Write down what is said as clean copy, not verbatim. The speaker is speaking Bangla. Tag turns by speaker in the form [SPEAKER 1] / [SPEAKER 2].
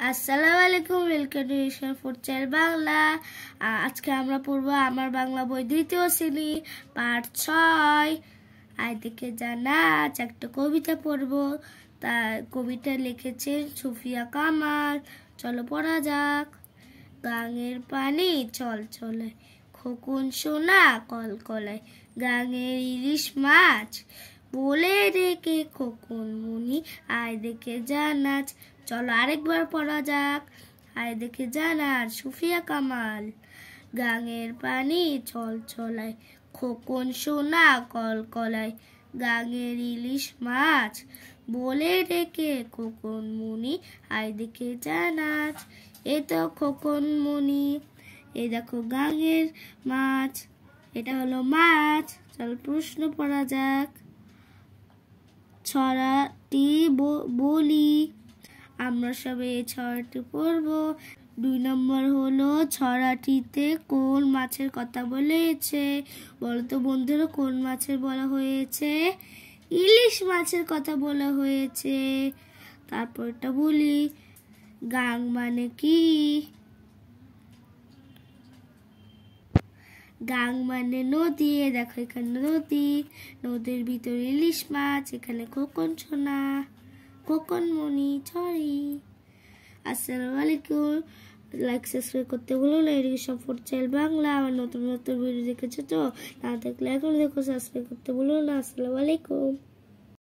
[SPEAKER 1] আসসালামু আলাইকুম, welcome to education for child Bangla. আজকে আমরা পড়ব আমার বাংলা বই দ্বিতীয় শ্রেণী পাঠ 6। আয় দেখে জানাচ একটা কবিতা পড়ব। তার কবিতা লিখেছেন সুফিয়া কামাল। চলো পড়া যাক। গাঙের পানি চল চলে, খোকন সোনা কলকলায়, গাঙের ইলিশ মাছ বলে রেখে খোকন মুনি আয় দেখে জানাচ। চলো আরেকবার পড়া যাক। আয় দেখে জানাচ সুফিয়া কামাল। গাঙের পানি চল চলায়, খোকন সোনা কলকলায়, গাঙের ইলিশ মাছ বলে রেখে খোকন মুনি আয় দেখে জানাচ। এ তো খোকন মুনি, এই দেখো গাঙের মাছ, এটা হলো মাছ। চলো প্রশ্ন পড়া যাক। ছড়াটি বলি, আমরা সবাই এই ছড়াটি পড়ব। 2 নম্বর হলো ছড়াটিতে কোন মাছের কথা বলেছে? বলতো বন্ধুরা, কোন মাছের বলা হয়েছে? ইলিশ মাছের কথা বলা হয়েছে। তারপরটা বলি, গাং মানে কি? গাং মানে নদী। দেখো এখানে নদী, নদীর ভিতরে ইলিশ মাছ, এখানে খোকন সোনা, খোকন মনি। সরি। আসসালামু আলাইকুম। লাইক সাবস্ক্রাইব করতে ভুলো না। Education for child Bangla. আমার নতুন নতুন ভিডিও দেখেছো তো, না দেখলে এখন দেখো, সাবস্ক্রাইব করতে ভুলো না। আসসালামু আলাইকুম।